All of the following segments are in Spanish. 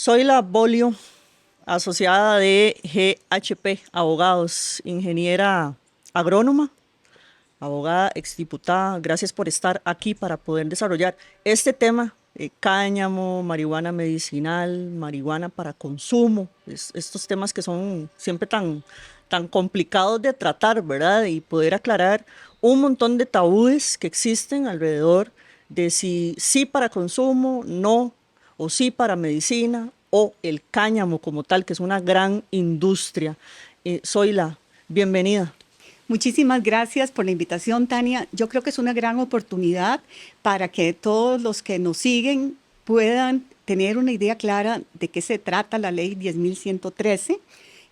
Soy la Bolio, asociada de GHP Abogados, ingeniera agrónoma, abogada, exdiputada. Gracias por estar aquí para poder desarrollar este tema, cáñamo, marihuana medicinal, marihuana para consumo, estos temas que son siempre tan complicados de tratar, ¿verdad? Y poder aclarar un montón de tabúes que existen alrededor de si sí para consumo, no, o sí para medicina, o el cáñamo como tal, que es una gran industria. Zoila, bienvenida. Muchísimas gracias por la invitación, Tania. Yo creo que es una gran oportunidad para que todos los que nos siguen puedan tener una idea clara de qué se trata la ley 10.113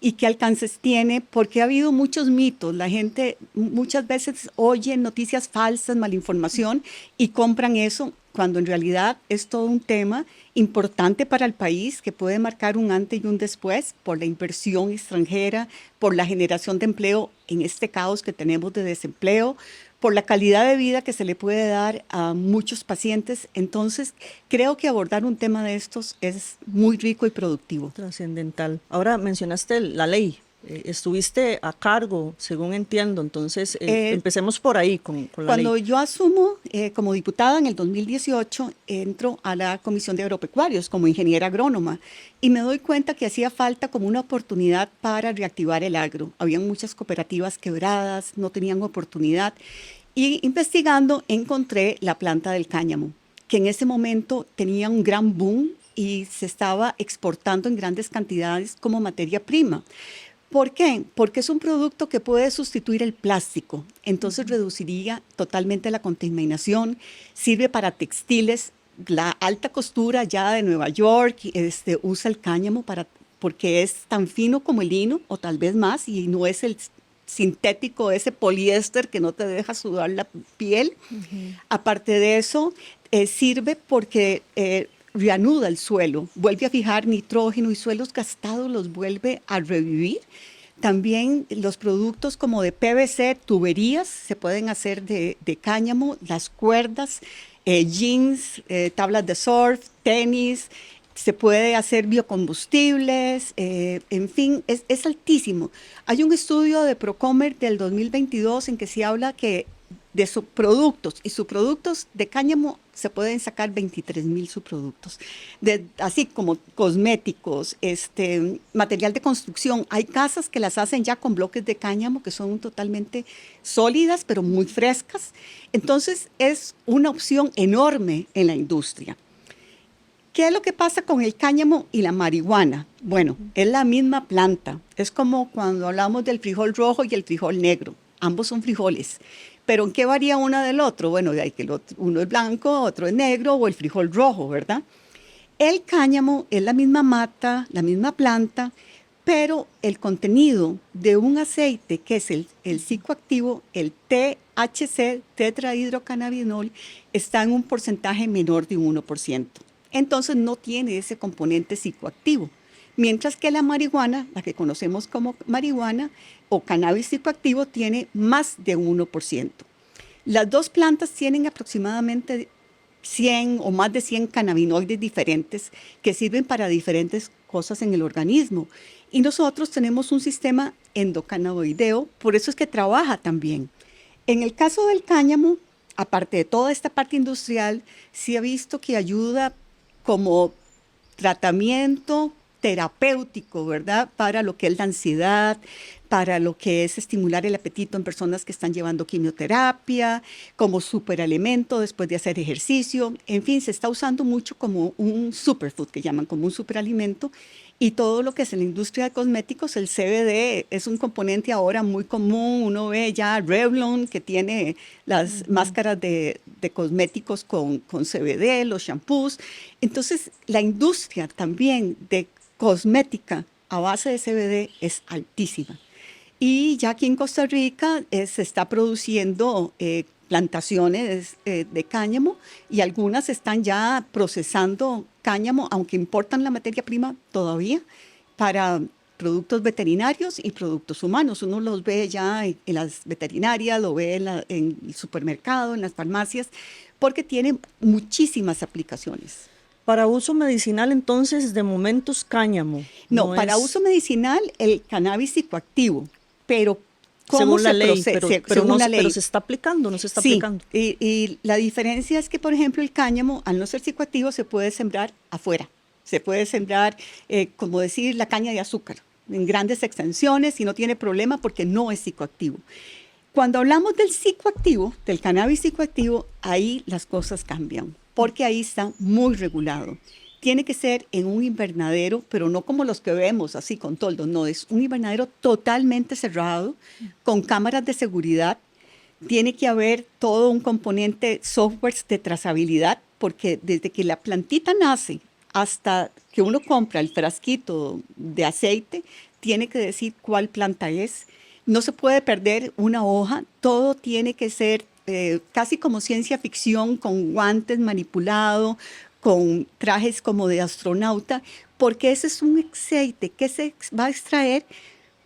y qué alcances tiene, porque ha habido muchos mitos. La gente muchas veces oye noticias falsas, malinformación y compran eso cuando en realidad es todo un tema importante para el país que puede marcar un antes y un después por la inversión extranjera, por la generación de empleo en este caos que tenemos de desempleo, por la calidad de vida que se le puede dar a muchos pacientes. Entonces, creo que abordar un tema de estos es muy rico y productivo. Trascendental. Ahora mencionaste la ley. Estuviste a cargo, según entiendo, entonces empecemos por ahí con la ley. Cuando yo asumo como diputada en el 2018, entro a la Comisión de Agropecuarios como ingeniera agrónoma y me doy cuenta que hacía falta como una oportunidad para reactivar el agro. Habían muchas cooperativas quebradas, no tenían oportunidad y investigando encontré la planta del cáñamo, que en ese momento tenía un gran boom y se estaba exportando en grandes cantidades como materia prima. ¿Por qué? Porque es un producto que puede sustituir el plástico, entonces reduciría totalmente la contaminación, sirve para textiles, la alta costura ya de Nueva York usa el cáñamo porque es tan fino como el lino o tal vez más y no es el sintético, ese poliéster que no te deja sudar la piel. Aparte de eso, sirve porque reanuda el suelo, vuelve a fijar nitrógeno y suelos gastados los vuelve a revivir. También los productos como de PVC, tuberías, se pueden hacer de cáñamo, las cuerdas, jeans, tablas de surf, tenis, se puede hacer biocombustibles, en fin, es altísimo. Hay un estudio de Procomer del 2022 en que se habla que de subproductos y subproductos de cáñamo se pueden sacar 23,000 subproductos, así como cosméticos, material de construcción. Hay casas que las hacen ya con bloques de cáñamo que son totalmente sólidas pero muy frescas. Entonces es una opción enorme en la industria. ¿Qué es lo que pasa con el cáñamo y la marihuana? Bueno, es la misma planta. Es como cuando hablamos del frijol rojo y el frijol negro. Ambos son frijoles. ¿Pero en qué varía uno del otro? Bueno, de ahí que uno es blanco, otro es negro o el frijol rojo, ¿verdad? El cáñamo es la misma mata, la misma planta, pero el contenido de un aceite que es el psicoactivo, el THC, tetrahidrocannabinol, está en un porcentaje menor de un 1%. Entonces no tiene ese componente psicoactivo. Mientras que la marihuana, la que conocemos como marihuana o cannabis psicoactivo, tiene más de un 1%. Las dos plantas tienen aproximadamente 100 o más de 100 cannabinoides diferentes que sirven para diferentes cosas en el organismo. Y nosotros tenemos un sistema endocannabinoideo, por eso es que trabaja tan bien. En el caso del cáñamo, aparte de toda esta parte industrial, sí ha visto que ayuda como tratamiento terapéutico, ¿verdad? Para lo que es la ansiedad, para lo que es estimular el apetito en personas que están llevando quimioterapia, como superalimento después de hacer ejercicio. En fin, se está usando mucho como un superfood, que llaman como un superalimento. Y todo lo que es en la industria de cosméticos, el CBD es un componente ahora muy común. Uno ve ya Revlon, que tiene las máscaras de cosméticos con CBD, los shampoos. Entonces, la industria también de cosmética a base de CBD es altísima. Y ya aquí en Costa Rica se está produciendo plantaciones de cáñamo y algunas están ya procesando cáñamo, aunque importan la materia prima todavía, para productos veterinarios y productos humanos. Uno los ve ya en las veterinarias, lo ve en el supermercado, en las farmacias, porque tiene muchísimas aplicaciones. Para uso medicinal, entonces, de momentos cáñamo. No, No para es uso medicinal el cannabis psicoactivo, pero ¿cómo según la se ley, procesa? pero, Según no, la pero ley. se está aplicando, no se está Sí, aplicando. y la diferencia es que, por ejemplo, el cáñamo, al no ser psicoactivo, se puede sembrar afuera. Se puede sembrar, como decir, la caña de azúcar en grandes extensiones y no tiene problema porque no es psicoactivo. Cuando hablamos del psicoactivo, del cannabis psicoactivo, ahí las cosas cambian, porque ahí está muy regulado. Tiene que ser en un invernadero, pero no como los que vemos, así con toldos, no, es un invernadero totalmente cerrado, con cámaras de seguridad. Tiene que haber todo un componente software de trazabilidad, porque desde que la plantita nace hasta que uno compra el frasquito de aceite, tiene que decir cuál planta es. No se puede perder una hoja, todo tiene que ser casi como ciencia ficción, con guantes manipulado, con trajes como de astronauta, porque ese es un aceite que se va a extraer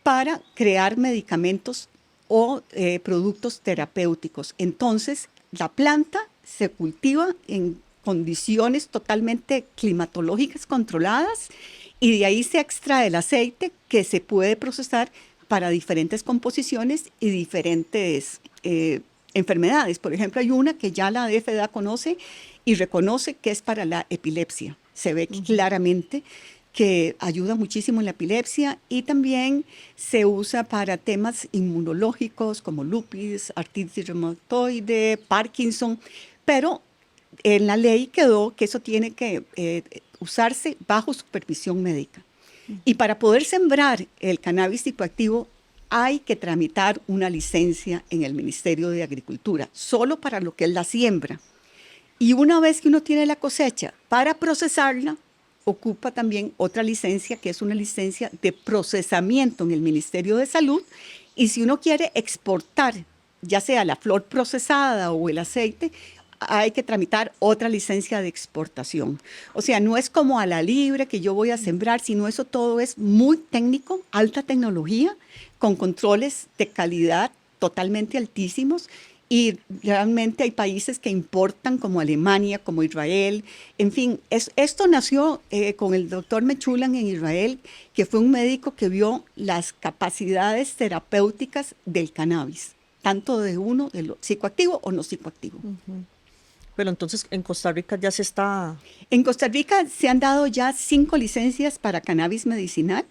para crear medicamentos o productos terapéuticos. Entonces, la planta se cultiva en condiciones totalmente climatológicas controladas y de ahí se extrae el aceite que se puede procesar para diferentes composiciones y diferentes enfermedades. Por ejemplo, hay una que ya la FDA conoce y reconoce que es para la epilepsia. Se ve claramente que ayuda muchísimo en la epilepsia y también se usa para temas inmunológicos como lupus, artritis reumatoide, Parkinson, pero en la ley quedó que eso tiene que usarse bajo supervisión médica. Y para poder sembrar el cannabis psicoactivo hay que tramitar una licencia en el Ministerio de Agricultura, solo para lo que es la siembra. Y una vez que uno tiene la cosecha, para procesarla, ocupa también otra licencia, que es una licencia de procesamiento en el Ministerio de Salud. Y si uno quiere exportar, ya sea la flor procesada o el aceite, hay que tramitar otra licencia de exportación. O sea, no es como a la libre que yo voy a sembrar, sino eso todo es muy técnico, alta tecnología, con controles de calidad totalmente altísimos. Y realmente hay países que importan como Alemania, como Israel. En fin, esto nació con el doctor Mechulan en Israel, que fue un médico que vio las capacidades terapéuticas del cannabis, tanto de uno, de lo psicoactivo o no psicoactivo. Pero entonces en Costa Rica ya se está... En Costa Rica se han dado ya 5 licencias para cannabis medicinal.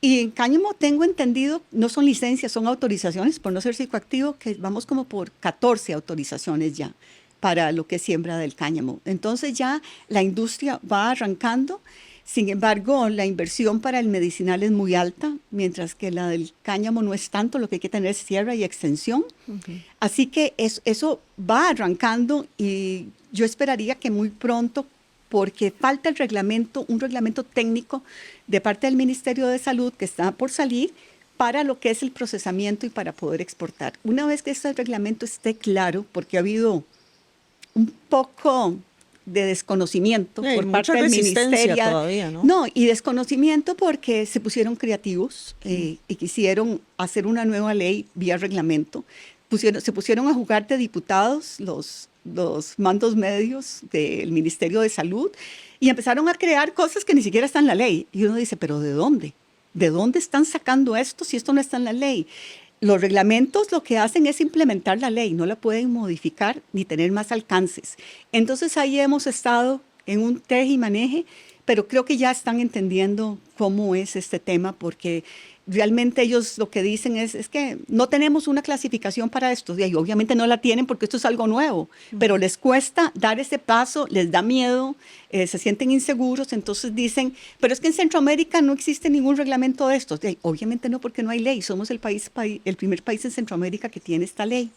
Y en cáñamo tengo entendido, no son licencias, son autorizaciones por no ser psicoactivo, que vamos como por 14 autorizaciones ya para lo que es siembra del cáñamo. Entonces ya la industria va arrancando, sin embargo la inversión para el medicinal es muy alta, mientras que la del cáñamo no es tanto, lo que hay que tener es sierra y extensión. Así que eso va arrancando y yo esperaría que muy pronto, porque falta el reglamento, un reglamento técnico de parte del Ministerio de Salud que está por salir para lo que es el procesamiento y para poder exportar. Una vez que este reglamento esté claro, porque ha habido un poco de desconocimiento Hay por mucha parte del resistencia ministerio. todavía, ¿no? No, y desconocimiento porque se pusieron creativos y quisieron hacer una nueva ley vía reglamento. Se pusieron a jugar de diputados los mandos medios del Ministerio de Salud y empezaron a crear cosas que ni siquiera están en la ley. Y uno dice, ¿pero de dónde? ¿De dónde están sacando esto si esto no está en la ley? Los reglamentos lo que hacen es implementar la ley, no la pueden modificar ni tener más alcances. Entonces ahí hemos estado en un teje y maneje, pero creo que ya están entendiendo cómo es este tema, porque realmente ellos lo que dicen es que no tenemos una clasificación para esto. Y obviamente no la tienen porque esto es algo nuevo, pero les cuesta dar ese paso, les da miedo, se sienten inseguros, entonces dicen, pero es que en Centroamérica no existe ningún reglamento de esto. Obviamente no, porque no hay ley, somos el primer país en Centroamérica que tiene esta ley.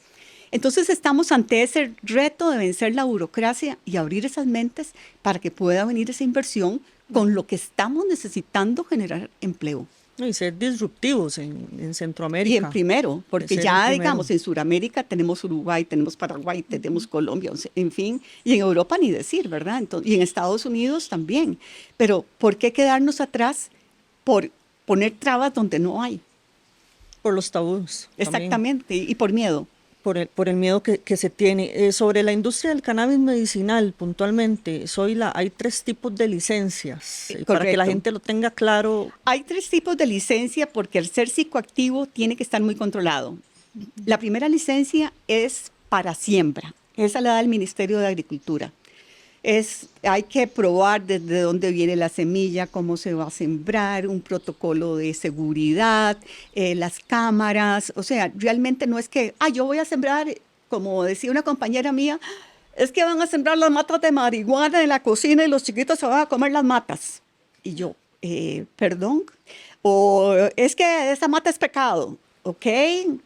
Entonces estamos ante ese reto de vencer la burocracia y abrir esas mentes para que pueda venir esa inversión con lo que estamos necesitando generar empleo. Y ser disruptivos en Centroamérica. Y en primero, porque ya digamos en Sudamérica tenemos Uruguay, tenemos Paraguay, tenemos Colombia, en fin, y en Europa ni decir, ¿verdad? Entonces, y en Estados Unidos también. Pero ¿por qué quedarnos atrás por poner trabas donde no hay? Por los tabús. Exactamente, y por miedo. por el miedo que se tiene. Sobre la industria del cannabis medicinal, puntualmente, hay 3 tipos de licencias, para que la Correcto. gente lo tenga claro. Hay 3 tipos de licencia porque el ser psicoactivo tiene que estar muy controlado. La primera licencia es para siembra. Esa la da el Ministerio de Agricultura. Hay que probar desde dónde viene la semilla, cómo se va a sembrar, un protocolo de seguridad, las cámaras. O sea, realmente no es que, yo voy a sembrar, como decía una compañera mía, es que van a sembrar las matas de marihuana en la cocina y los chiquitos se van a comer las matas. Y yo, perdón, o es que esa mata es pecado. Ok,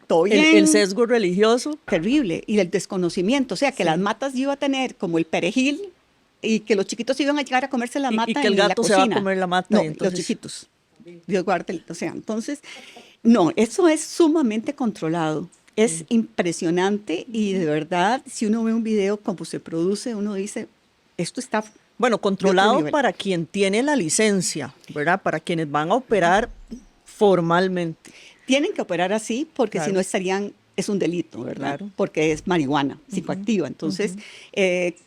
todo bien. El sesgo religioso. Terrible. Y el desconocimiento, o sea, que las matas iba a tener como el perejil y que los chiquitos iban a llegar a comerse la mata y que el en la gato se cocina. va a comer la mata. No, entonces... los chiquitos. Dios guarde, o sea, entonces, no, eso es sumamente controlado. Es impresionante y de verdad, si uno ve un video como se produce, uno dice, esto está... Bueno, controlado para quien tiene la licencia, ¿verdad? Para quienes van a operar formalmente. Tienen que operar así porque si no estarían, es un delito, ¿verdad? Claro. Porque es marihuana psicoactiva. Entonces,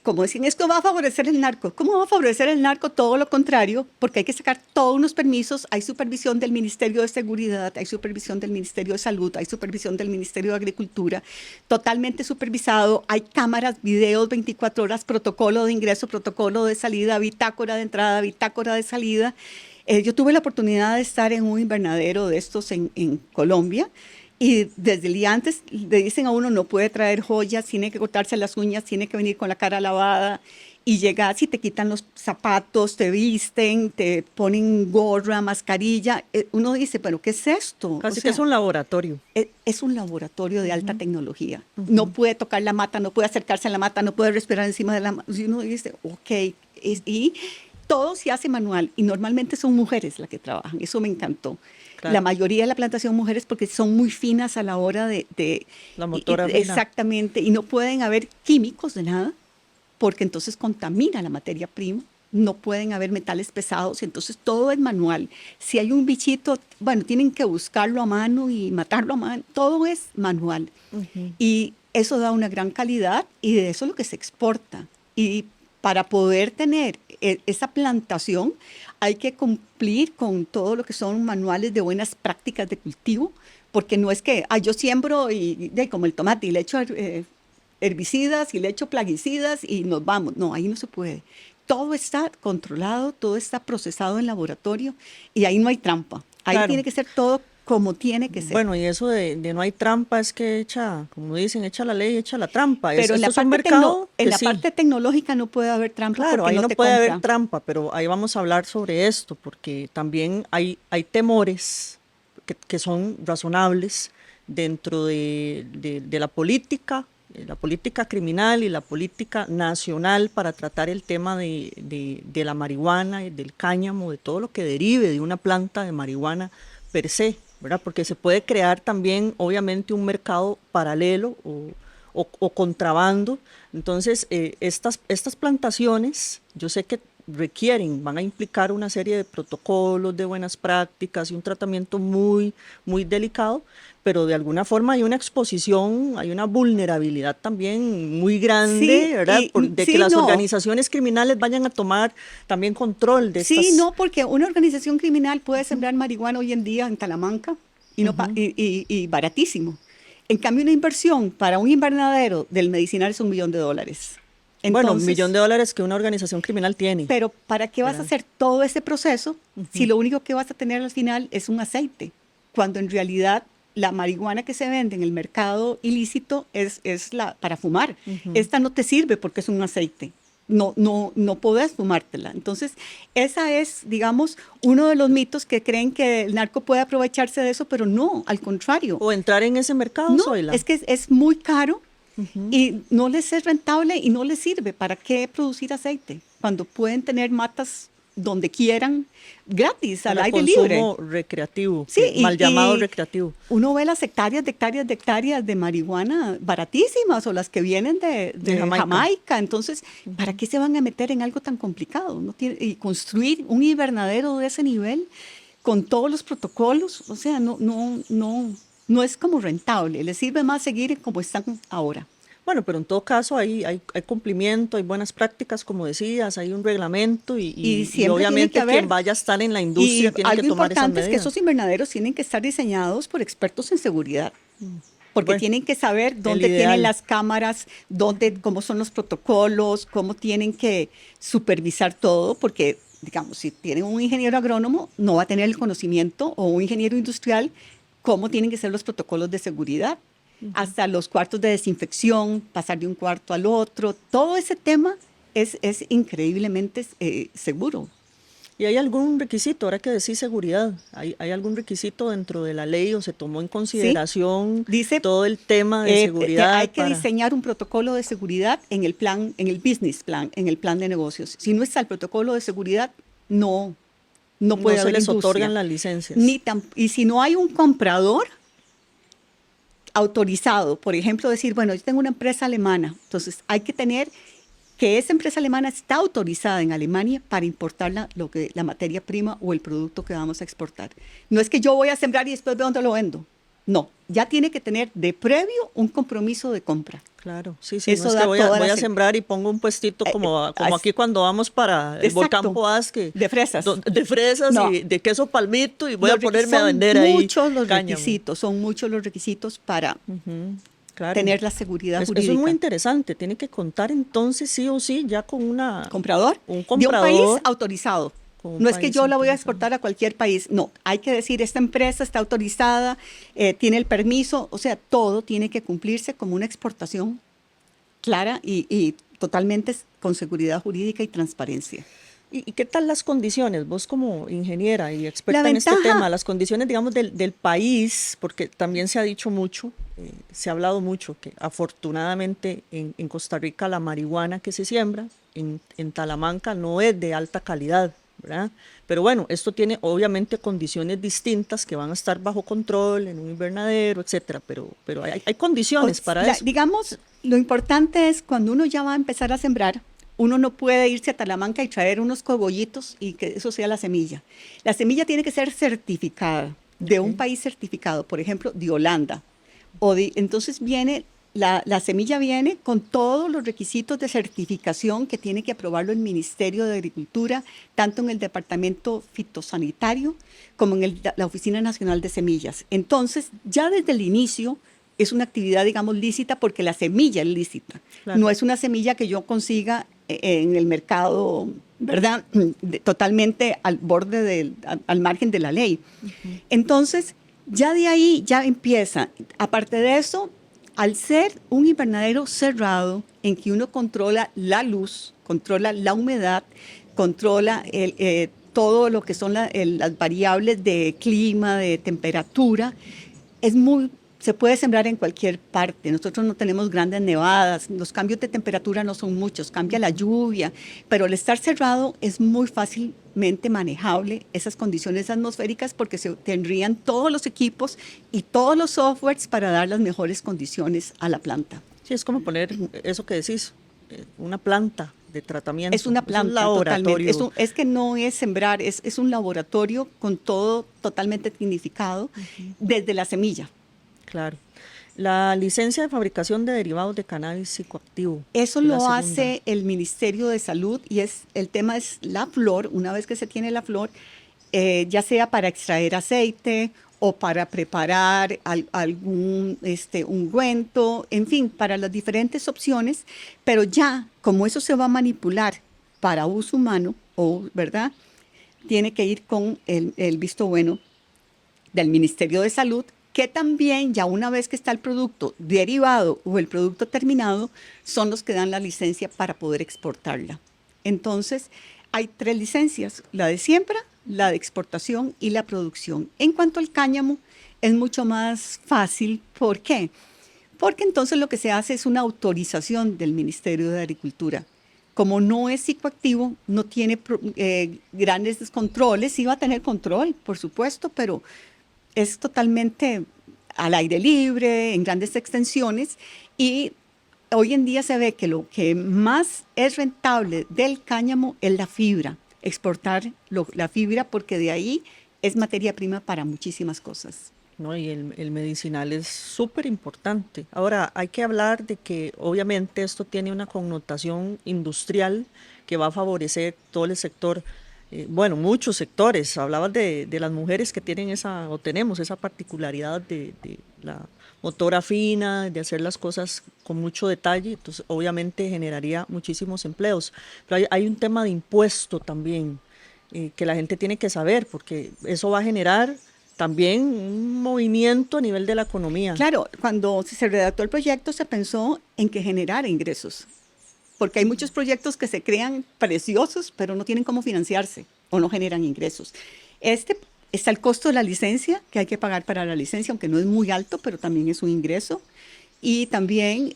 como decían, esto va a favorecer el narco. ¿Cómo va a favorecer el narco? Todo lo contrario, porque hay que sacar todos unos permisos. Hay supervisión del Ministerio de Seguridad, hay supervisión del Ministerio de Salud, hay supervisión del Ministerio de Agricultura, totalmente supervisado. Hay cámaras, videos 24 horas, protocolo de ingreso, protocolo de salida, bitácora de entrada, bitácora de salida. Yo tuve la oportunidad de estar en un invernadero de estos en Colombia y desde el día antes le dicen a uno no puede traer joyas, tiene que cortarse las uñas, tiene que venir con la cara lavada y llegas y te quitan los zapatos, te visten, te ponen gorra, mascarilla. Uno dice, ¿pero qué es esto? Casi que es un laboratorio. Es un laboratorio de alta tecnología. No puede tocar la mata, no puede acercarse a la mata, no puede respirar encima de la mata. Y uno dice, ok, y todo se hace manual y normalmente son mujeres las que trabajan. Eso me encantó. Claro. La mayoría de la plantación mujeres porque son muy finas a la hora de la motora fina. Exactamente. Y no pueden haber químicos de nada porque entonces contamina la materia prima. No pueden haber metales pesados. Entonces todo es manual. Si hay un bichito, bueno, tienen que buscarlo a mano y matarlo a mano. Todo es manual. Y eso da una gran calidad y de eso es lo que se exporta. Y para poder tener esa plantación hay que cumplir con todo lo que son manuales de buenas prácticas de cultivo, porque no es que yo siembro y como el tomate y le echo herbicidas y le echo plaguicidas y nos vamos. No, ahí no se puede. Todo está controlado, todo está procesado en laboratorio y ahí no hay trampa. Ahí tiene que ser todo como tiene que ser. Bueno, y eso de no hay trampa es que como dicen, echa la ley, echa la trampa. Pero en la, parte tecnológica no puede haber trampa. Claro, ahí no puede haber trampa, pero ahí vamos a hablar sobre esto, porque también hay temores que son razonables dentro de la política criminal y la política nacional para tratar el tema de la marihuana, del cáñamo, de todo lo que derive de una planta de marihuana per se, ¿verdad? Porque se puede crear también, obviamente, un mercado paralelo o contrabando. Entonces, estas plantaciones, yo sé que van a implicar una serie de protocolos de buenas prácticas y un tratamiento muy, muy delicado, pero de alguna forma hay una exposición, hay una vulnerabilidad también muy grande, ¿verdad? Que las organizaciones criminales vayan a tomar también control de estas... Sí, no, porque una organización criminal puede sembrar marihuana hoy en día en Talamanca y baratísimo. En cambio, una inversión para un invernadero del medicinal es $1 millón. Entonces, bueno, $1 millón que una organización criminal tiene. Pero ¿para qué vas a hacer todo ese proceso si lo único que vas a tener al final es un aceite? Cuando en realidad la marihuana que se vende en el mercado ilícito es para fumar. Esta no te sirve porque es un aceite. No podés fumártela. Entonces, esa es, digamos, uno de los mitos que creen que el narco puede aprovecharse de eso, pero no, al contrario. O entrar en ese mercado, no, es que es muy caro. Y no les es rentable y no les sirve. ¿Para qué producir aceite? Cuando pueden tener matas donde quieran, gratis, al aire libre. Consumo recreativo, sí, mal llamado recreativo. Uno ve las hectáreas de marihuana baratísimas o las que vienen de Jamaica. Entonces, ¿para qué se van a meter en algo tan complicado? Y construir un invernadero de ese nivel con todos los protocolos, o sea, no no es como rentable, les sirve más seguir como están ahora. Bueno, pero en todo caso hay cumplimiento, hay buenas prácticas, como decías, hay un reglamento Y y siempre tiene que obviamente quien haber, vaya a estar en la y industria tiene que algo tomar esas importante es que medidas. esos invernaderos tienen que estar diseñados por expertos en seguridad, porque Bueno, tienen que saber el dónde tienen ideal. las cámaras, cómo son los protocolos, cómo tienen que supervisar todo, porque, digamos, si tienen un ingeniero agrónomo, no va a tener el conocimiento, o un ingeniero industrial, cómo tienen que ser los protocolos de seguridad, hasta los cuartos de desinfección, pasar de un cuarto al otro, todo ese tema es increíblemente seguro. ¿Y hay algún requisito, ahora que decís seguridad, hay algún requisito dentro de la ley o se tomó en ¿Sí? consideración Dice todo el tema de hay seguridad que para diseñar un protocolo de seguridad en el plan, en el business plan, en el plan de negocios. Si no está el protocolo de seguridad, no no puede se haber les industria. otorgan las licencias? Y si no hay un comprador autorizado, por ejemplo, decir, bueno, yo tengo una empresa alemana, entonces hay que tener que esa empresa alemana está autorizada en Alemania para importar la materia prima o el producto que vamos a exportar. No es que yo voy a sembrar y después veo dónde lo vendo. No, ya tiene que tener de previo un compromiso de compra. Claro, sí, sí, no Eso es que da toda voy la... a sembrar y pongo un puestito como aquí cuando vamos para el volcán Exacto, Poás, que, de fresas. de fresas No, y de queso palmito y voy a ponerme a son vender ahí muchos los cáñamo. requisitos, son muchos los requisitos para Claro. tener la seguridad Eso es muy jurídica. interesante. Tiene que contar entonces sí o sí ya con Comprador un de un país comprador, autorizado. con un No es que país yo la voy a autorizado. exportar a cualquier país, no, hay que decir, esta empresa está autorizada, tiene el permiso, o sea, todo tiene que cumplirse como una exportación clara y totalmente con seguridad jurídica y transparencia. ¿Y qué tal las condiciones? Vos como ingeniera y La experta en este tema, ventaja, las condiciones, digamos, del país, porque también se ha dicho mucho, se ha hablado mucho que afortunadamente en Costa Rica la marihuana que se siembra en Talamanca no es de alta calidad, ¿verdad? Pero bueno, esto tiene obviamente condiciones distintas que van a estar bajo control en un invernadero, etcétera, pero hay condiciones para eso. digamos, lo importante es cuando uno ya va a empezar a sembrar, uno no puede irse a Talamanca y traer unos cogollitos y que eso sea la semilla. La semilla tiene que ser certificada de un Ok. país certificado, por ejemplo, de Holanda. Entonces la semilla viene con todos los requisitos de certificación que tiene que aprobarlo el Ministerio de Agricultura, tanto en el Departamento Fitosanitario como en la Oficina Nacional de Semillas. Entonces, ya desde el inicio es una actividad, digamos, lícita porque la semilla es lícita. Claro. No es una semilla que yo consiga en el mercado, ¿verdad? Totalmente al borde, al margen de la ley. Entonces, ya de ahí ya empieza. Aparte de eso, al ser un invernadero cerrado en que uno controla la luz, controla la humedad, controla todo lo que son las variables de clima, de temperatura, se puede sembrar en cualquier parte. Nosotros no tenemos grandes nevadas, los cambios de temperatura no son muchos, cambia la lluvia, pero al estar cerrado es muy fácilmente manejable esas condiciones atmosféricas porque se tendrían todos los equipos y todos los softwares para dar las mejores condiciones a la planta. Sí, es como poner eso que decís, una planta de tratamiento. Es una planta, un laboratorio. totalmente. Es que no es sembrar, es un laboratorio con todo totalmente tecnificado desde la semilla. Claro. La licencia de fabricación de derivados de cannabis psicoactivo. Eso La lo segunda. hace el Ministerio de Salud y el tema es la flor. Una vez que se tiene la flor, ya sea para extraer aceite o para preparar algún ungüento, en fin, para las diferentes opciones, pero ya como eso se va a manipular para uso humano, ¿verdad? Tiene que ir con el visto bueno del Ministerio de Salud, que también ya una vez que está el producto derivado o el producto terminado, son los que dan la licencia para poder exportarla. Entonces, hay 3 licencias, la de siembra, la de exportación y la producción. En cuanto al cáñamo, es mucho más fácil. ¿Por qué? Porque entonces lo que se hace es una autorización del Ministerio de Agricultura. Como no es psicoactivo, no tiene grandes descontroles, sí va a tener control, por supuesto, pero es totalmente al aire libre, en grandes extensiones, y hoy en día se ve que lo que más es rentable del cáñamo es la fibra, exportar la fibra, porque de ahí es materia prima para muchísimas cosas. ¿no? Y el medicinal es súper importante. Ahora, hay que hablar de que obviamente esto tiene una connotación industrial que va a favorecer todo el sector, bueno, muchos sectores. Hablabas de las mujeres que tienen esa, o tenemos esa particularidad de la motora fina, de hacer las cosas con mucho detalle, entonces obviamente generaría muchísimos empleos. Pero hay un tema de impuesto también que la gente tiene que saber, porque eso va a generar también un movimiento a nivel de la economía. Claro, cuando se redactó el proyecto se pensó en que generara ingresos, porque hay muchos proyectos que se crean preciosos, pero no tienen cómo financiarse o no generan ingresos. Este está el costo de la licencia, que hay que pagar para la licencia, aunque no es muy alto, pero también es un ingreso. Y también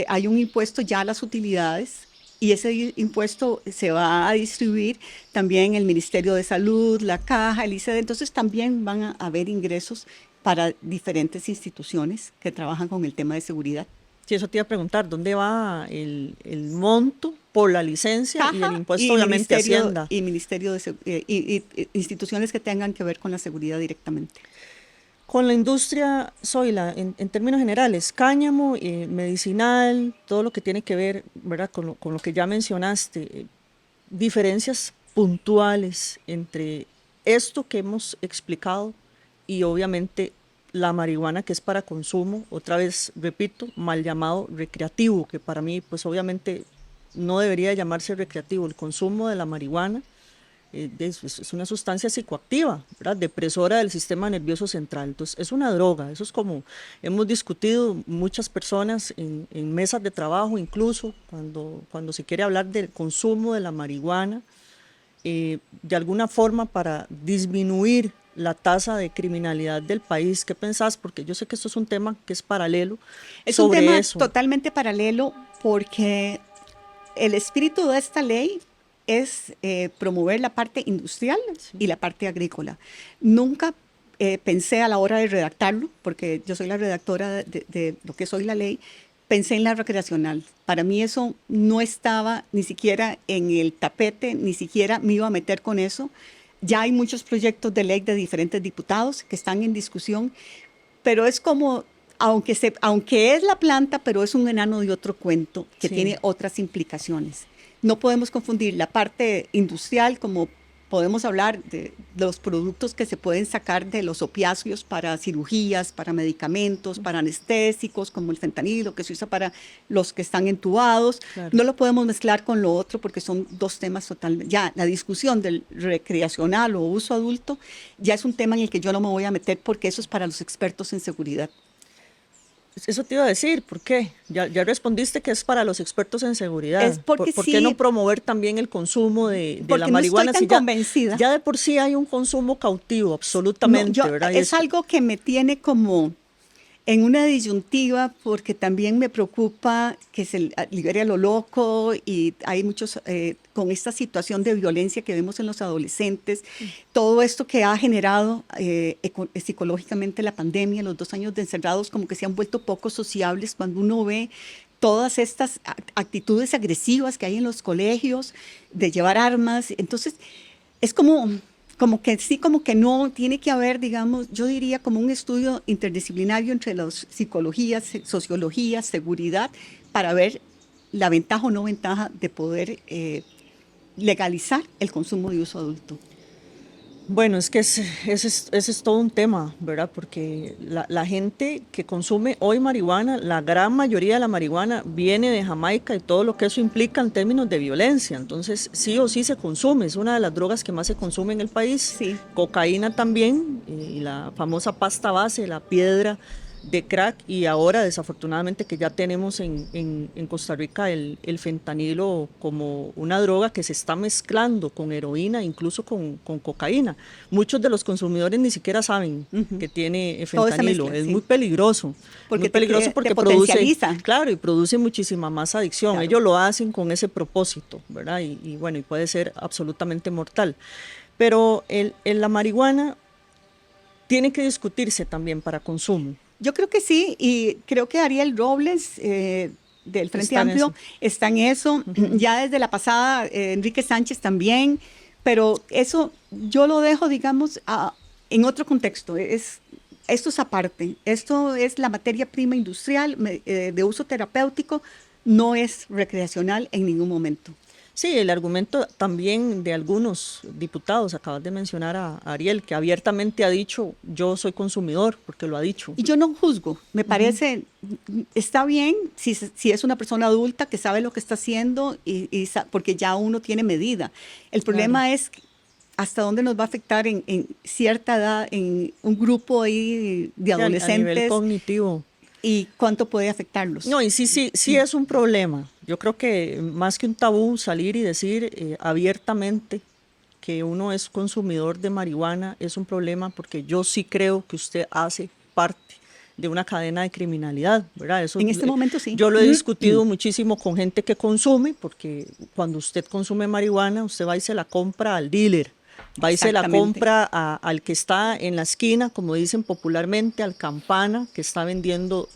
hay un impuesto ya a las utilidades, y ese impuesto se va a distribuir también el Ministerio de Salud, la Caja, el ICD. Entonces también van a haber ingresos para diferentes instituciones que trabajan con el tema de seguridad. Sí, eso te iba a preguntar, ¿dónde va el monto por la licencia y el Caja impuesto obviamente a Hacienda? Y Ministerio de y instituciones que tengan que ver con la seguridad directamente. Con la industria, Zoila, en términos generales, cáñamo, medicinal, todo lo que tiene que ver, ¿verdad? Con lo que ya mencionaste, diferencias puntuales entre esto que hemos explicado y obviamente la marihuana que es para consumo, otra vez repito, mal llamado recreativo, que para mí pues obviamente no debería llamarse recreativo. El consumo de la marihuana es una sustancia psicoactiva, ¿verdad? Depresora del sistema nervioso central. Entonces, es una droga. Eso es como hemos discutido muchas personas en mesas de trabajo, incluso cuando se quiere hablar del consumo de la marihuana, de alguna forma para disminuir la tasa de criminalidad del país. ¿Qué pensás? Porque yo sé que esto es un tema que es paralelo Es un sobre tema eso. totalmente paralelo porque el espíritu de esta ley es promover la parte industrial y la parte agrícola. Nunca pensé a la hora de redactarlo, porque yo soy la redactora de lo que soy la ley, pensé en la recreacional. Para mí eso no estaba ni siquiera en el tapete, ni siquiera me iba a meter con eso. Ya hay muchos proyectos de ley de diferentes diputados que están en discusión, pero es como, aunque es la planta, pero es un enano de otro cuento que Sí. tiene otras implicaciones. No podemos confundir la parte industrial, como podemos hablar de los productos que se pueden sacar de los opiáceos para cirugías, para medicamentos, para anestésicos, como el fentanilo que se usa para los que están entubados. Claro. No lo podemos mezclar con lo otro porque son dos temas totalmente. Ya la discusión del recreacional o uso adulto ya es un tema en el que yo no me voy a meter porque eso es para los expertos en seguridad. Eso te iba a decir, ¿por qué? Ya respondiste que es para los expertos en seguridad. Es porque ¿Por sí, qué no promover también el consumo de porque la no marihuana? estoy tan convencida. Ya de por sí hay un consumo cautivo, No, absolutamente, ¿verdad? es algo que me tiene como en una disyuntiva porque también me preocupa que se libere a lo loco y hay muchos, con esta situación de violencia que vemos en los adolescentes, todo esto que ha generado psicológicamente la pandemia, los 2 años de encerrados como que se han vuelto poco sociables cuando uno ve todas estas actitudes agresivas que hay en los colegios, de llevar armas. Entonces, es como que sí, como que no, tiene que haber, digamos, yo diría como un estudio interdisciplinario entre las psicologías, sociología, seguridad, para ver la ventaja o no ventaja de poder legalizar el consumo de uso adulto. Bueno, es que ese es todo un tema, ¿verdad? Porque la gente que consume hoy marihuana, la gran mayoría de la marihuana viene de Jamaica y todo lo que eso implica en términos de violencia. Entonces, sí o sí se consume, es una de las drogas que más se consume en el país. Sí. Cocaína también, y la famosa pasta base, la piedra de crack, y ahora desafortunadamente que ya tenemos en Costa Rica el fentanilo como una droga que se está mezclando con heroína, incluso con cocaína. Muchos de los consumidores ni siquiera saben que tiene fentanilo. Mezcla, es sí. muy peligroso. Porque muy peligroso te porque potencializa. claro, y produce muchísima más adicción. Claro. Ellos lo hacen con ese propósito, ¿verdad? Y bueno, y puede ser absolutamente mortal. Pero la marihuana tiene que discutirse también para consumo. Yo creo que sí, y creo que Ariel Robles del Frente Está en Amplio eso. está en eso. Ya desde la pasada, Enrique Sánchez también, pero eso yo lo dejo, digamos, en otro contexto. esto es aparte, esto es la materia prima industrial de uso terapéutico, no es recreacional en ningún momento. Sí, el argumento también de algunos diputados, acabas de mencionar a Ariel, que abiertamente ha dicho, yo soy consumidor, porque lo ha dicho. Y yo no juzgo, me parece, está bien si es una persona adulta que sabe lo que está haciendo porque ya uno tiene medida. El problema Claro. es hasta dónde nos va a afectar en cierta edad, en un grupo ahí de Sí, a nivel adolescentes cognitivo. y cuánto puede afectarlos. No, y sí es un problema. Yo creo que más que un tabú, salir y decir abiertamente que uno es consumidor de marihuana es un problema porque yo sí creo que usted hace parte de una cadena de criminalidad, ¿verdad? Eso En este momento sí. yo lo he discutido muchísimo con gente que consume, porque cuando usted consume marihuana, usted va y se la compra al dealer, va y se la Exactamente. compra al que está en la esquina, como dicen popularmente, al campana que está vendiendo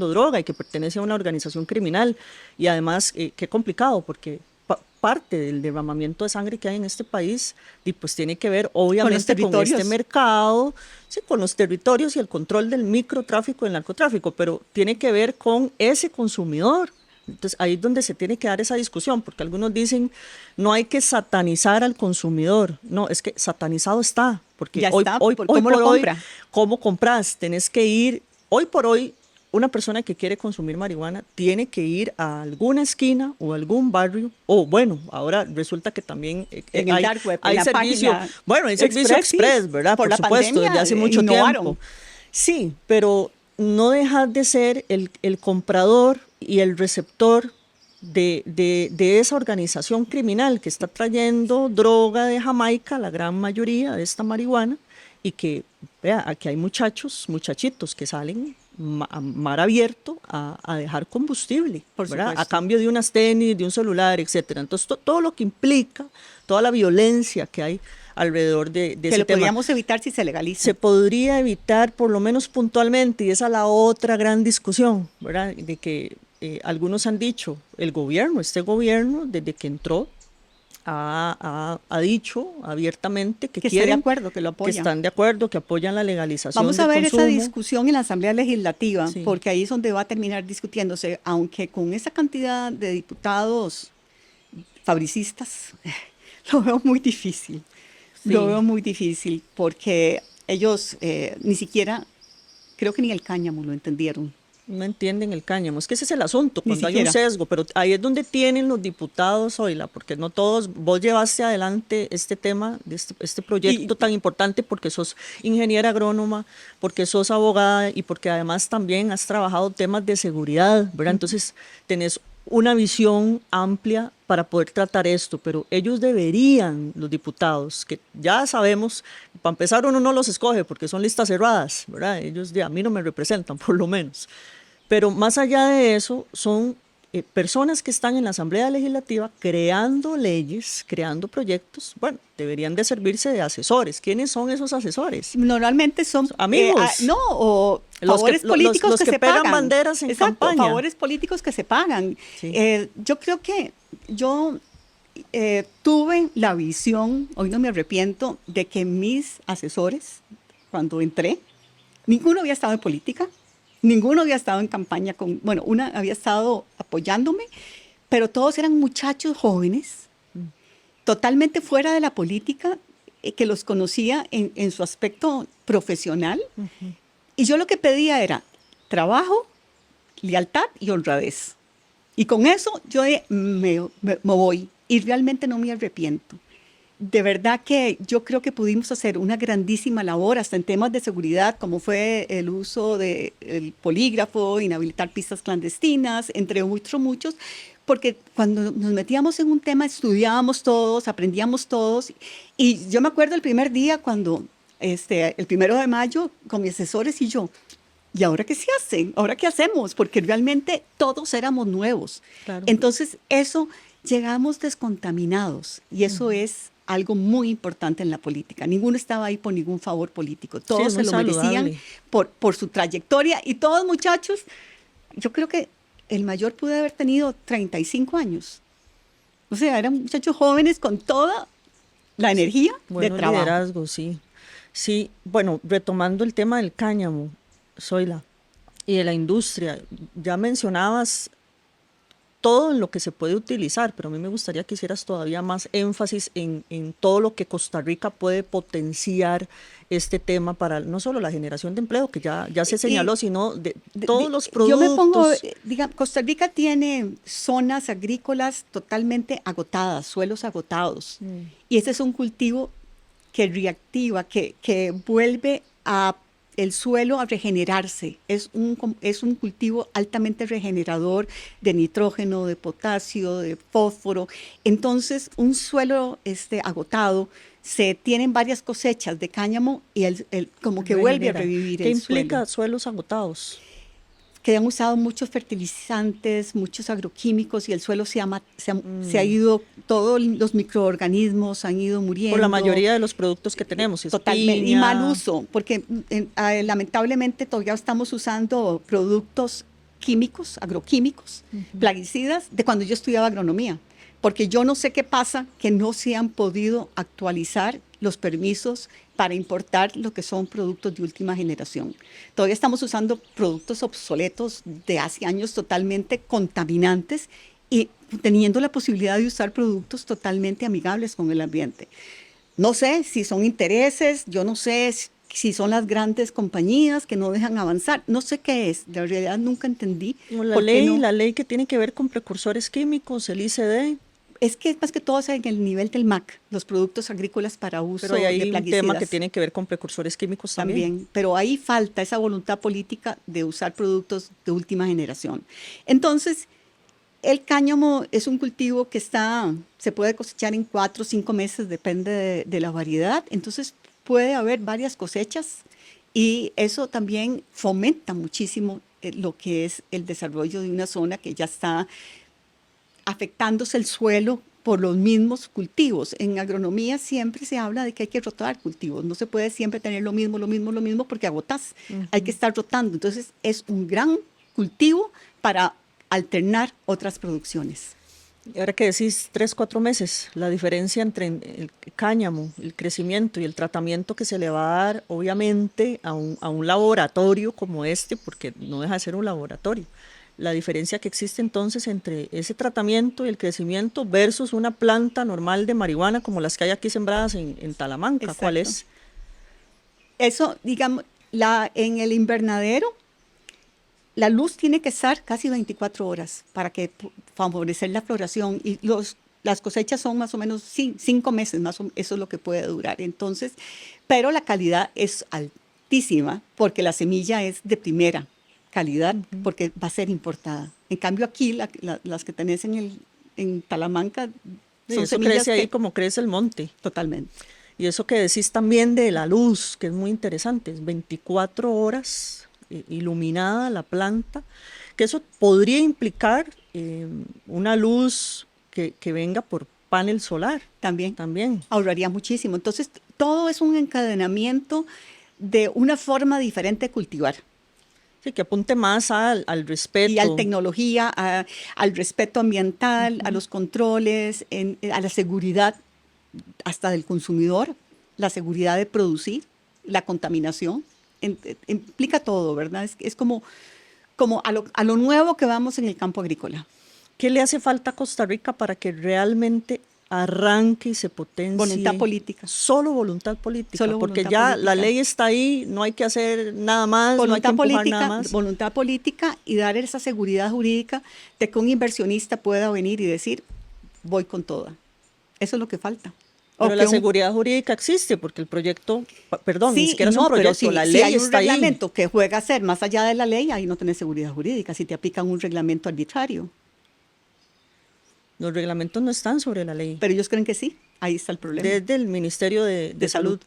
droga y que pertenece a una organización criminal. Y además, qué complicado, porque parte del derramamiento de sangre que hay en este país y pues tiene que ver obviamente con este mercado, sí, con los territorios y el control del microtráfico y el narcotráfico, pero tiene que ver con ese consumidor. Entonces ahí es donde se tiene que dar esa discusión, porque algunos dicen no hay que satanizar al consumidor, no, es que satanizado está, porque Ya hoy, está, hoy, hoy ¿cómo lo por hoy, compra? ¿cómo compras? Tenés que ir, hoy por hoy, una persona que quiere consumir marihuana tiene que ir a alguna esquina o algún barrio, o bueno, ahora resulta que también En el dark web, en hay la servicio, página bueno, hay servicio express, sí, ¿verdad? por Por la supuesto, desde pandemia hace mucho innovaron. tiempo. Sí, pero no deja de ser el comprador y el receptor de esa organización criminal que está trayendo droga de Jamaica, la gran mayoría de esta marihuana, y que, vea, aquí hay muchachitos que salen a mar abierto a dejar combustible, Por ¿verdad? A supuesto. cambio de unas tenis, de un celular, etcétera. Entonces, todo lo que implica, toda la violencia que hay alrededor de Que ese lo tema, podríamos evitar si se legaliza. se podría evitar por lo menos puntualmente, y esa es la otra gran discusión, ¿verdad? De que algunos han dicho, este gobierno, desde que entró, ha dicho abiertamente que Que esté de quieren, acuerdo, que lo que apoya. están de acuerdo, que apoyan la legalización Vamos a del ver esa consumo. discusión en la Asamblea Legislativa, Sí, porque ahí es donde va a terminar discutiéndose, aunque con esa cantidad de diputados fabricistas, lo veo muy difícil. Lo sí. veo muy difícil, porque ellos ni siquiera, creo que ni el cáñamo lo entendieron, No entienden el cáñamo. Es que ese es el asunto, ni cuando hay un siquiera. sesgo, pero ahí es donde tienen los diputados, Oila, porque no todos, vos llevaste adelante este tema, de este Y proyecto tan importante porque sos ingeniera agrónoma, porque sos abogada y porque además también has trabajado temas de seguridad, ¿verdad? Entonces tenés una visión amplia para poder tratar esto, pero ellos deberían, los diputados, que ya sabemos, para empezar uno no los escoge porque son listas cerradas, ¿verdad? Ellos a mí no me representan, por lo menos. Pero más allá de eso, son personas que están en la Asamblea Legislativa creando leyes, creando proyectos. Bueno, deberían de servirse de asesores. ¿Quiénes son esos asesores? normalmente son, Amigos, no, o los que, favores políticos los que que se pegan pagan. banderas en Exacto, campaña. favores políticos que se pagan. Sí. Yo creo que yo tuve la visión, hoy no me arrepiento, de que mis asesores, cuando entré, ninguno había estado en política, ninguno había estado en campaña con, bueno, una había estado apoyándome, pero todos eran muchachos jóvenes, totalmente fuera de la política, que los conocía en su aspecto profesional. Y yo lo que pedía era trabajo, lealtad y honradez. Y con eso yo me voy y realmente no me arrepiento. De verdad que yo creo que pudimos hacer una grandísima labor, hasta en temas de seguridad, como fue el uso del polígrafo, inhabilitar pistas clandestinas, entre muchos, porque cuando nos metíamos en un tema estudiábamos todos, aprendíamos todos. Y yo me acuerdo el primer día cuando, el 1 de mayo, con mis asesores y yo, ¿y ahora qué se hace? ¿Ahora qué hacemos? Porque realmente todos éramos nuevos. Claro. Entonces, eso, llegamos descontaminados y eso es algo muy importante en la política. Ninguno estaba ahí por ningún favor político. Todos Sí, se lo merecían por su trayectoria y todos, muchachos, yo creo que el mayor pudo haber tenido 35 años. O sea, eran muchachos jóvenes con toda la energía de trabajo. Liderazgo, sí. Sí, bueno, retomando el tema del cáñamo, Zoila, y de la industria, ya mencionabas todo en lo que se puede utilizar, pero a mí me gustaría que hicieras todavía más énfasis en todo lo que Costa Rica puede potenciar este tema para no solo la generación de empleo, que ya se Y señaló, sino de todos los yo me pongo, productos. digamos, Costa Rica tiene zonas agrícolas totalmente agotadas, suelos agotados. Y ese es un cultivo que reactiva, que vuelve a el suelo a regenerarse. Es un cultivo altamente regenerador de nitrógeno, de potasio, de fósforo. Entonces, un suelo agotado, se tienen varias cosechas de cáñamo y como que vuelve a Regenera. revivir ¿Qué el suelo. implica suelos agotados? Que han usado muchos fertilizantes, muchos agroquímicos y el suelo se ha ido, todos los microorganismos han ido Por la muriendo. mayoría de los productos que tenemos, si es Totalmente, y mal piña. uso, porque lamentablemente todavía estamos usando productos químicos, agroquímicos, plaguicidas, de cuando yo estudiaba agronomía, porque yo no sé qué pasa que no se han podido actualizar los permisos para importar lo que son productos de última generación. Todavía estamos usando productos obsoletos de hace años totalmente contaminantes y teniendo la posibilidad de usar productos totalmente amigables con el ambiente. No sé si son intereses, yo no sé si son las grandes compañías que no dejan avanzar, no sé qué es, de realidad nunca entendí Como por qué no. la ley que tiene que ver con precursores químicos, el ICD, Es que más que todo es en el nivel del MAC, los productos agrícolas para pero ahí uso de hay un tema que plaguicidas tiene que ver con precursores químicos también. también, pero ahí falta esa voluntad política de usar productos de última generación. Entonces, el cáñamo es un cultivo que se puede cosechar en 4 o 5 meses, depende de la variedad. Entonces puede haber varias cosechas y eso también fomenta muchísimo lo que es el desarrollo de una zona que ya está afectándose el suelo por los mismos cultivos. En agronomía siempre se habla de que hay que rotar cultivos. No se puede siempre tener lo mismo, lo mismo, lo mismo, porque agotas. Hay que estar rotando. Entonces es un gran cultivo para alternar otras producciones. Y ahora que decís 3, 4 meses, la diferencia entre el cáñamo, el crecimiento y el tratamiento que se le va a dar, obviamente, a un laboratorio como este, porque no deja de ser un laboratorio. La diferencia que existe entonces entre ese tratamiento y el crecimiento versus una planta normal de marihuana como las que hay aquí sembradas en Talamanca. ¿Cuál Exacto. es? Eso, digamos, en el invernadero, la luz tiene que estar casi 24 horas para favorecer la floración y las cosechas son más o menos 5 meses, eso es lo que puede durar. Entonces, pero la calidad es altísima porque la semilla es de primera calidad porque va a ser importada. En cambio aquí las que tenés en Talamanca Y son eso semillas crece ahí que como crece el monte. totalmente. Y eso que decís también de la luz, que es muy interesante, es 24 horas iluminada la planta, que eso podría implicar una luz que venga por panel solar También también. ahorraría muchísimo. Entonces, todo es un encadenamiento de una forma diferente de cultivar Sí, que apunte más al y a la respeto. tecnología, al respeto ambiental, a los controles, a la seguridad hasta del consumidor, la seguridad de producir, la contaminación. Implica todo, ¿verdad? Es como a lo nuevo que vamos en el campo agrícola. ¿Qué le hace falta a Costa Rica para que realmente arranque y se Voluntad potencie? política, Solo voluntad política, solo porque voluntad ya la política. ley está ahí, no hay que hacer nada más, no hay que empujar nada más. Voluntad política y dar esa seguridad jurídica de que un inversionista pueda venir y decir, voy con toda. Eso es lo que falta. O Pero que la seguridad jurídica existe porque el proyecto, perdón, ni sí siquiera y es un no, pero proyecto, la si ley hay un está ahí. reglamento que juega a ser más allá de la ley, ahí no tenés seguridad jurídica. Si te aplican un reglamento arbitrario. Los reglamentos no están sobre la ley, Pero ellos creen que sí, ahí está el problema. desde el Ministerio de De salud. Salud.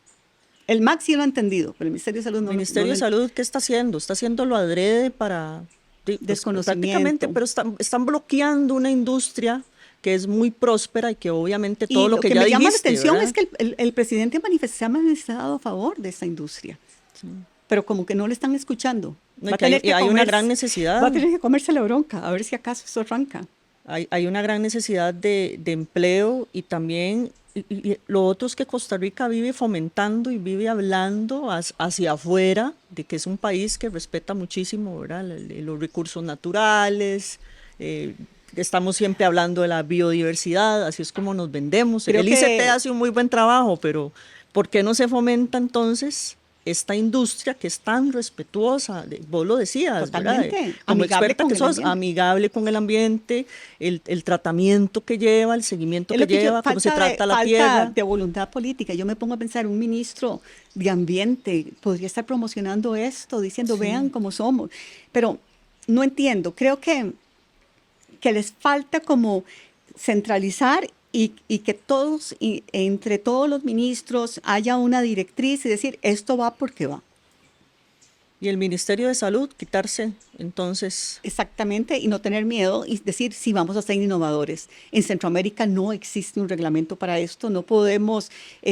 El MAC sí lo ha entendido, pero el Ministerio de Salud El no Ministerio lo de Salud, ¿qué está haciendo? Está haciéndolo adrede para, pues, prácticamente, desconocimiento. pero están bloqueando una industria que es muy próspera y que obviamente todo Y lo lo que que ya me llama la dijiste, atención es ¿verdad? que el presidente se ha manifestado a favor de esta industria, pero como que no le están escuchando. No, y que y hay una gran necesidad. Va a tener que comerse la bronca, a ver si acaso eso arranca. Hay una gran necesidad de empleo y también y lo otro es que Costa Rica vive fomentando y vive hablando hacia afuera de que es un país que respeta muchísimo, ¿verdad? Los recursos naturales, estamos siempre hablando de la biodiversidad, así es como nos vendemos. Creo El ICT que hace un muy buen trabajo, pero ¿por qué no se fomenta entonces esta industria que es tan respetuosa? Vos lo decías, ¿verdad? totalmente Como amigable experta con que el sos, ambiente. amigable con el ambiente, el tratamiento que lleva, el seguimiento Es que lo que yo, lleva, cómo se trata la falta tierra. de voluntad política. Yo me pongo a pensar, un ministro de ambiente podría estar promocionando esto, diciendo, Sí. vean cómo somos. Pero no entiendo, creo que les falta como centralizar y que todos, entre todos los ministros, haya una directriz y decir, esto va porque va. Y el Ministerio de Salud, quitarse entonces. Exactamente, y no tener miedo y decir si vamos a ser innovadores. En Centroamérica no existe un reglamento para esto, no podemos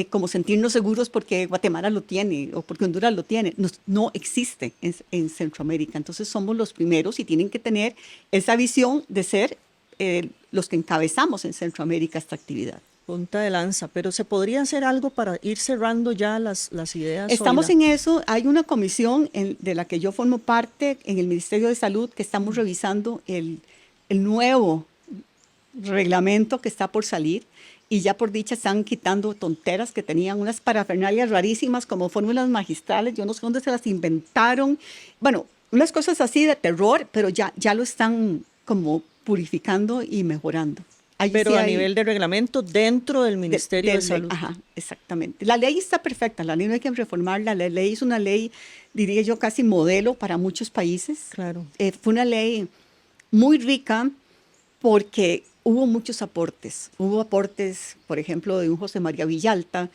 como sentirnos seguros porque Guatemala lo tiene o porque Honduras lo tiene. No, no existe en Centroamérica, entonces somos los primeros y tienen que tener esa visión de ser los que encabezamos en Centroamérica esta actividad. Punta de lanza, pero se podría hacer algo para ir cerrando ya las ideas, Estamos Zoila. en eso. Hay una comisión de la que yo formo parte en el Ministerio de Salud que estamos revisando el nuevo reglamento que está por salir y ya por dicha están quitando tonteras que tenían unas parafernalias rarísimas como fórmulas magistrales. Yo no sé dónde se las inventaron. Bueno, unas cosas así de terror, pero ya lo están como purificando y mejorando. Ahí sí Pero a hay, nivel de reglamento dentro del Ministerio de Salud. Ajá, exactamente. La ley está perfecta, la ley no hay que reformarla, la ley es una ley, diría yo, casi modelo para muchos países. Claro. Fue una ley muy rica porque hubo aportes, por ejemplo, de un José María Villalta,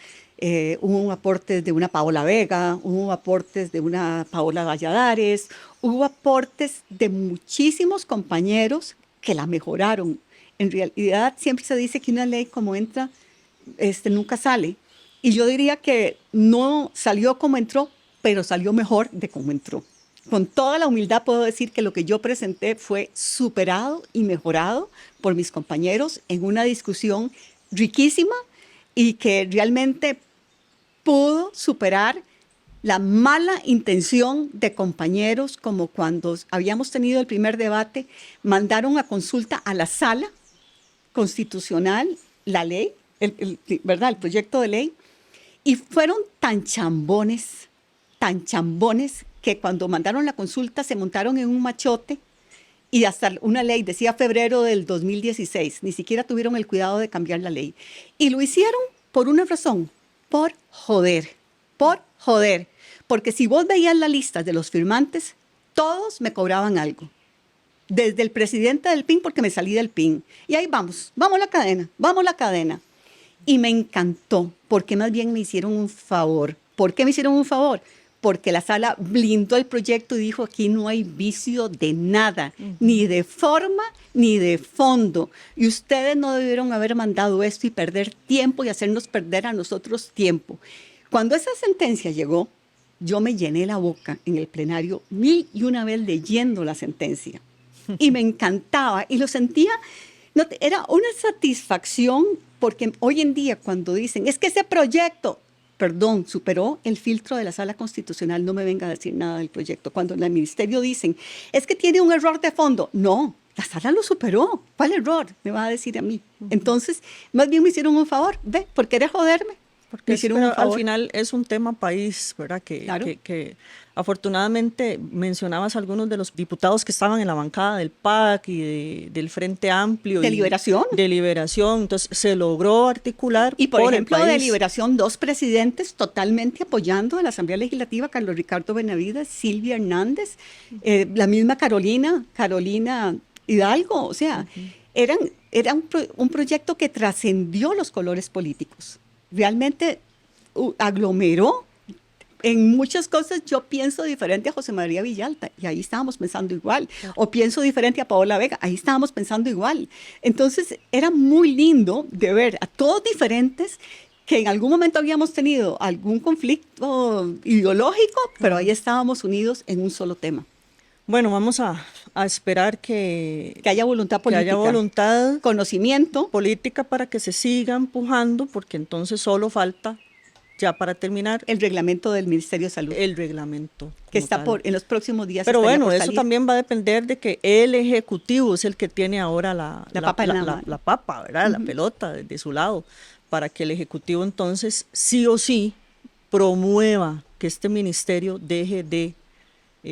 hubo aportes de una Paola Vega, hubo aportes de una Paola Valladares, hubo aportes de muchísimos compañeros que la mejoraron. En realidad siempre se dice que una ley como entra, nunca sale. Y yo diría que no salió como entró, pero salió mejor de cómo entró. Con toda la humildad puedo decir que lo que yo presenté fue superado y mejorado por mis compañeros en una discusión riquísima y que realmente pudo superar la mala intención de compañeros, como cuando habíamos tenido el primer debate, mandaron a consulta a la sala constitucional la ley, ¿verdad? El proyecto de ley, y fueron tan chambones, que cuando mandaron la consulta se montaron en un machote y hasta una ley decía febrero del 2016, ni siquiera tuvieron el cuidado de cambiar la ley. Y lo hicieron por una razón, por joder, porque si vos veías la lista de los firmantes, todos me cobraban algo. Desde el presidente del PIN, porque me salí del PIN. Y ahí vamos la cadena. Y me encantó, porque más bien me hicieron un favor. ¿Por qué me hicieron un favor? Porque la sala blindó el proyecto y dijo, aquí no hay vicio de nada, ni de forma ni de fondo. Y ustedes no debieron haber mandado esto y perder tiempo y hacernos perder a nosotros tiempo. Cuando esa sentencia llegó, yo me llené la boca en el plenario 1001 vez leyendo la sentencia. Y me encantaba y lo sentía, no, era una satisfacción porque hoy en día cuando dicen, es que ese proyecto, perdón, superó el filtro de la Sala Constitucional, no me venga a decir nada del proyecto. Cuando en el ministerio dicen, es que tiene un error de fondo, no, la Sala lo superó. ¿Cuál error? Me va a decir a mí. Entonces, más bien me hicieron un favor, ¿ve? Por querer joderme. Porque al final es un tema país, ¿verdad? Claro. Que afortunadamente mencionabas algunos de los diputados que estaban en la bancada del PAC y del Frente Amplio. De Liberación. De Liberación. Entonces se logró articular. Y por ejemplo, el país. de Liberación, 2 presidentes totalmente apoyando a la Asamblea Legislativa, Carlos Ricardo Benavides, Silvia Hernández, la misma Carolina Hidalgo. O sea, era un proyecto que trascendió los colores políticos. Realmente aglomeró. En muchas cosas yo pienso diferente a José María Villalta y ahí estábamos pensando igual. O pienso diferente a Paola Vega, ahí estábamos pensando igual. Entonces era muy lindo de ver a todos diferentes que en algún momento habíamos tenido algún conflicto ideológico, pero ahí estábamos unidos en un solo tema. Bueno, vamos a esperar que haya voluntad política. Que haya voluntad conocimiento política para que se siga empujando, porque entonces solo falta, ya para terminar, el reglamento del Ministerio de Salud. El reglamento. Que está en los próximos días. Pero bueno, eso también va a depender de que el Ejecutivo es el que tiene ahora la papa, ¿verdad? La pelota de su lado, para que el Ejecutivo entonces sí o sí promueva que este ministerio deje de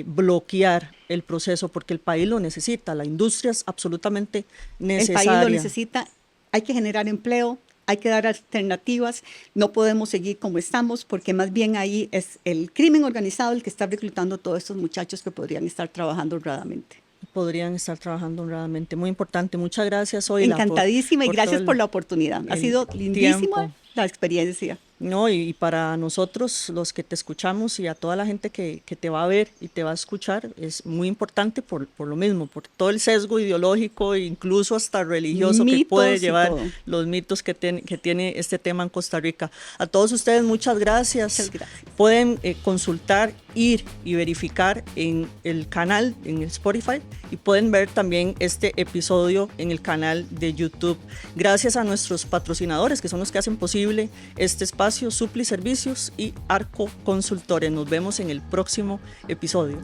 bloquear el proceso, porque el país lo necesita, la industria es absolutamente necesaria. El país lo necesita, hay que generar empleo, hay que dar alternativas, no podemos seguir como estamos, porque más bien ahí es el crimen organizado el que está reclutando a todos estos muchachos que podrían estar trabajando honradamente. Muy importante. Muchas gracias, Zoila. Encantadísima y gracias por la oportunidad. Ha sido lindísima la experiencia. No, y para nosotros, los que te escuchamos y a toda la gente que te va a ver y te va a escuchar, es muy importante por lo mismo, por todo el sesgo ideológico e incluso hasta religioso que puede llevar los mitos que tiene este tema en Costa Rica. A todos ustedes, muchas gracias. Muchas gracias. Pueden consultar, ir y verificar en el canal, en el Spotify, y pueden ver también este episodio en el canal de YouTube. Gracias a nuestros patrocinadores, que son los que hacen posible este espacio, Supli Servicios y Arco Consultores. Nos vemos en el próximo episodio.